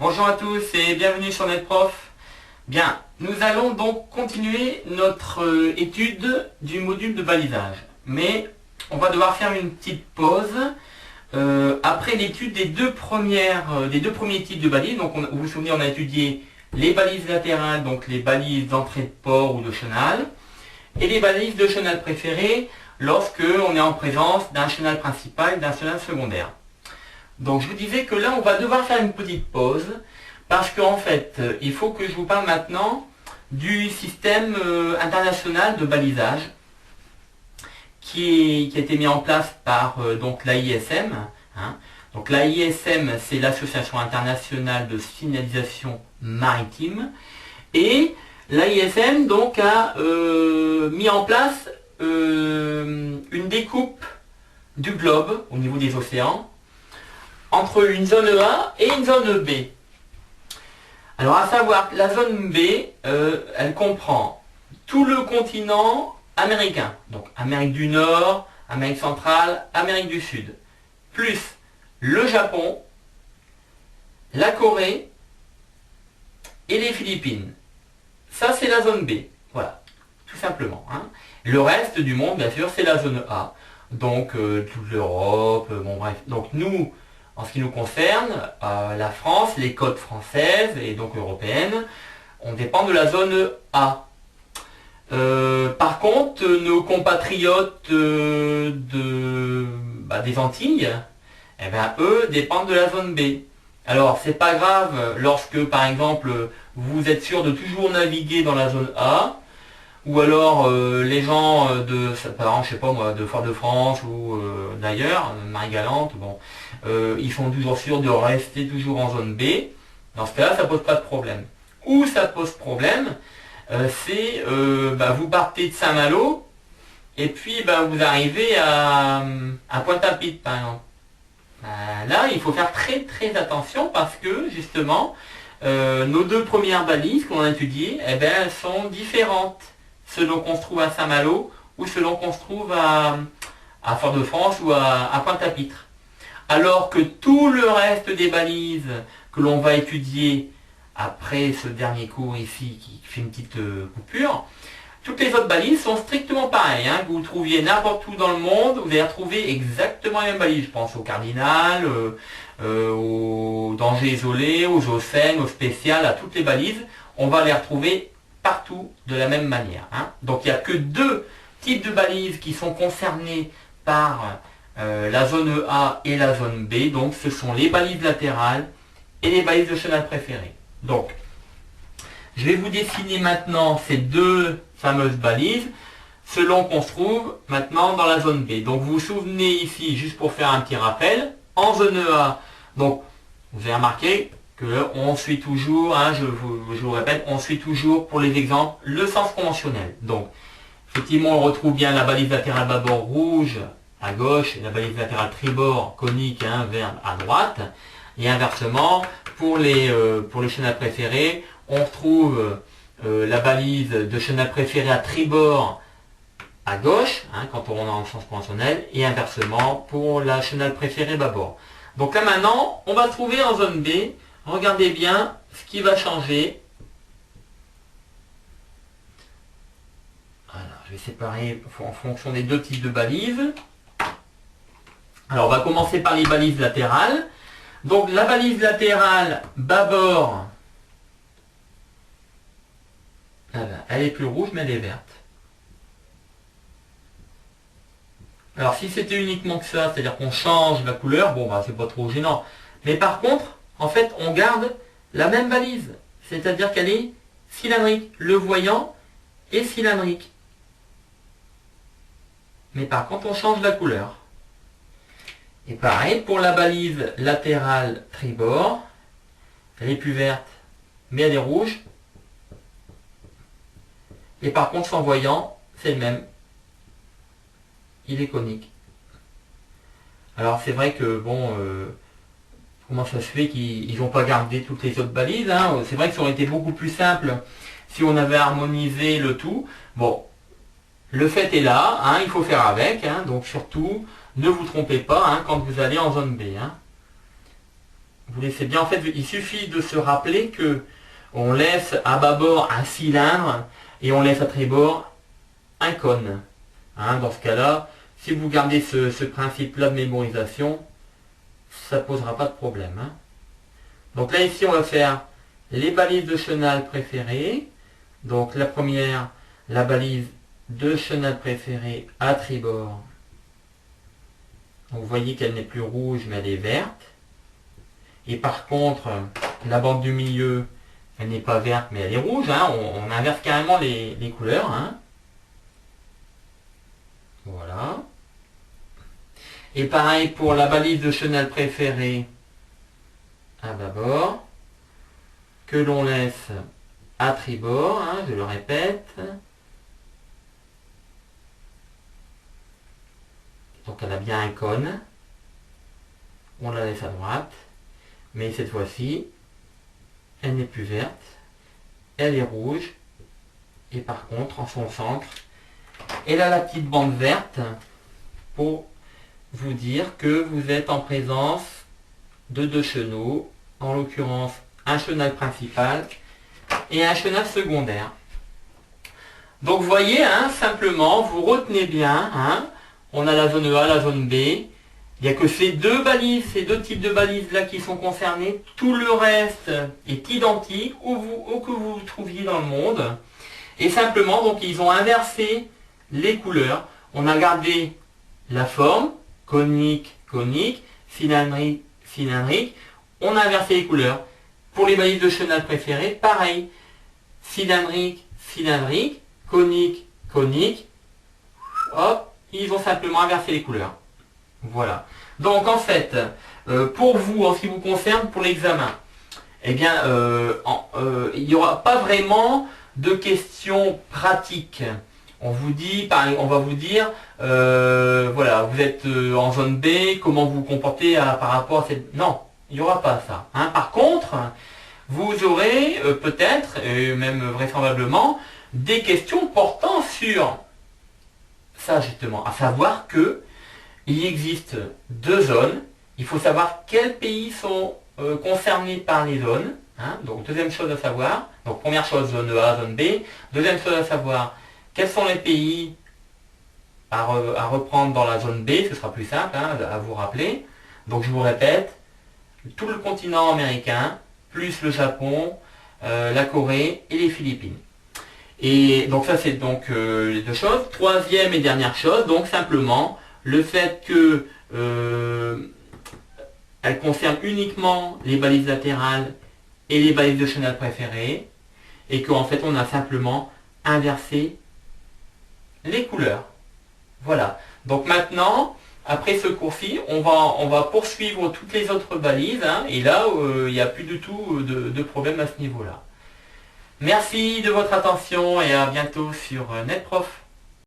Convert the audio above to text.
Bonjour à tous et bienvenue sur NetProf. Bien, nous allons donc continuer notre étude du module de balisage. Mais on va devoir faire une petite pause après l'étude des deux premiers types de balises. Donc vous vous souvenez, on a étudié les balises latérales, donc les balises d'entrée de port ou de chenal, et les balises de chenal préférées lorsque on est en présence d'un chenal principal et d'un chenal secondaire. Donc je vous disais que là on va devoir faire une petite pause parce qu'en fait il faut que je vous parle maintenant du système international de balisage qui a été mis en place par donc l'AISM. Donc l'AISM, c'est l'Association internationale de signalisation maritime, et l'AISM donc a mis en place une découpe du globe au niveau des océans entre une zone A et une zone B. Alors à savoir que la zone B, elle comprend tout le continent américain, donc Amérique du Nord, Amérique centrale, Amérique du Sud, plus le Japon, la Corée et les Philippines. Ça c'est la zone B, voilà, tout simplement. Le reste du monde, bien sûr, c'est la zone A, donc toute l'Europe, bon bref. Donc nous, en ce qui nous concerne, la France, les côtes françaises et donc européennes, on dépend de la zone A. Par contre, nos compatriotes des Antilles, eh bien, eux dépendent de la zone B. Alors, c'est pas grave lorsque, par exemple, vous êtes sûr de toujours naviguer dans la zone A, ou alors les gens de, par exemple, je sais pas moi, de Fort-de-France ou d'ailleurs, Marie-Galante, bon, ils sont toujours sûrs de rester toujours en zone B. Dans ce cas-là, ça pose pas de problème. Où ça pose problème, c'est vous partez de Saint-Malo et puis vous arrivez à Pointe-à-Pitre, par exemple. Là, il faut faire très très attention parce que justement, nos deux premières balises qu'on a étudiées, eh bien, elles sont différentes selon qu'on se trouve à Saint-Malo ou selon qu'on se trouve à Fort-de-France ou à Pointe-à-Pitre. Alors que tout le reste des balises que l'on va étudier après ce dernier cours ici, qui fait une petite coupure, toutes les autres balises sont strictement pareilles. Que vous trouviez n'importe où dans le monde, vous allez retrouver exactement les mêmes balises. Je pense au cardinal, aux dangers isolés, aux océans, aux spéciales, à toutes les balises. On va les retrouver partout de la même manière. Donc il n'y a que deux types de balises qui sont concernés par la zone A et la zone B. Donc ce sont les balises latérales et les balises de chenal préférées. Donc je vais vous dessiner maintenant ces deux fameuses balises selon qu'on se trouve maintenant dans la zone B. Donc vous vous souvenez ici, juste pour faire un petit rappel, en zone A, donc vous avez remarqué qu'on suit toujours, je vous répète, on suit toujours pour les exemples le sens conventionnel. Donc effectivement on retrouve bien la balise latérale bâbord rouge à gauche et la balise latérale tribord conique vert à droite. Et inversement, pour les chenals préférés, on retrouve la balise de chenal préféré à tribord à gauche, quand on est dans le sens conventionnel, et inversement pour la chenal préférée bâbord. Donc là maintenant, on va se trouver en zone B. Regardez bien ce qui va changer. Voilà, je vais séparer en fonction des deux types de balises. Alors on va commencer par les balises latérales. Donc la balise latérale bâbord, elle est plus rouge mais elle est verte. Alors si c'était uniquement que ça, c'est-à-dire qu'on change la couleur, bon c'est pas trop gênant. Mais par contre, en fait, on garde la même balise. C'est-à-dire qu'elle est cylindrique. Le voyant est cylindrique. Mais par contre, on change la couleur. Et pareil, pour la balise latérale tribord, elle est plus verte, mais elle est rouge. Et par contre, son voyant, c'est le même. Il est conique. Alors c'est vrai que, bon, comment ça se fait qu'ils n'ont pas gardé toutes les autres balises, C'est vrai que ça aurait été beaucoup plus simple si on avait harmonisé le tout. Bon, le fait est là, il faut faire avec, donc surtout, ne vous trompez pas quand vous allez en zone B. Vous laissez bien, en fait, il suffit de se rappeler que on laisse à bâbord un cylindre et on laisse à tribord un cône. Hein, dans ce cas-là, si vous gardez ce principe-là de mémorisation, ça ne posera pas de problème. Hein. Donc là, ici, on va faire les balises de chenal préférées. Donc la première, la balise de chenal préférée à tribord. Donc, vous voyez qu'elle n'est plus rouge, mais elle est verte. Et par contre, la bande du milieu, elle n'est pas verte, mais elle est rouge. Hein. On inverse carrément les couleurs. Hein. Voilà. Et pareil pour la balise de chenal préférée à bâbord, que l'on laisse à tribord, hein, je le répète. Donc elle a bien un cône. On la laisse à droite. Mais cette fois-ci, elle n'est plus verte. Elle est rouge. Et par contre, en son centre, elle a la petite bande verte pour vous dire que vous êtes en présence de deux chenaux, en l'occurrence un chenal principal et un chenal secondaire. Donc vous voyez, hein, simplement, vous retenez bien, hein, on a la zone A, la zone B, il n'y a que ces deux balises, ces deux types de balises là qui sont concernés, tout le reste est identique où que vous vous trouviez dans le monde. Et simplement, donc ils ont inversé les couleurs, on a gardé la forme, conique, conique, cylindrique, cylindrique, on a inversé les couleurs. Pour les balises de chenal préférées, pareil, cylindrique, cylindrique, conique, conique, hop, ils ont simplement inversé les couleurs. Voilà. Donc en fait, pour vous, en ce qui vous concerne, pour l'examen, eh bien, il n'y aura pas vraiment de questions pratiques. On vous dit, on va vous dire, voilà, vous êtes en zone B, comment vous vous comportez par rapport à cette... Non, il n'y aura pas ça. Hein. Par contre, vous aurez peut-être, et même vraisemblablement, des questions portant sur ça justement, à savoir que il existe deux zones, il faut savoir quels pays sont concernés par les zones. Hein. Donc deuxième chose à savoir, donc première chose zone A, zone B, deuxième chose à savoir, quels sont les pays à reprendre dans la zone B, ce sera plus simple hein, à vous rappeler. Donc je vous répète, tout le continent américain, plus le Japon, la Corée et les Philippines. Et donc ça c'est donc les deux choses. Troisième et dernière chose, donc simplement le fait que elle concerne uniquement les balises latérales et les balises de chenal préférées, et qu'en fait on a simplement inversé les couleurs. Voilà. Donc maintenant, après ce cours-ci, on va poursuivre toutes les autres balises, hein, et là, il n'y a plus du tout de problème à ce niveau-là. Merci de votre attention et à bientôt sur NetProf.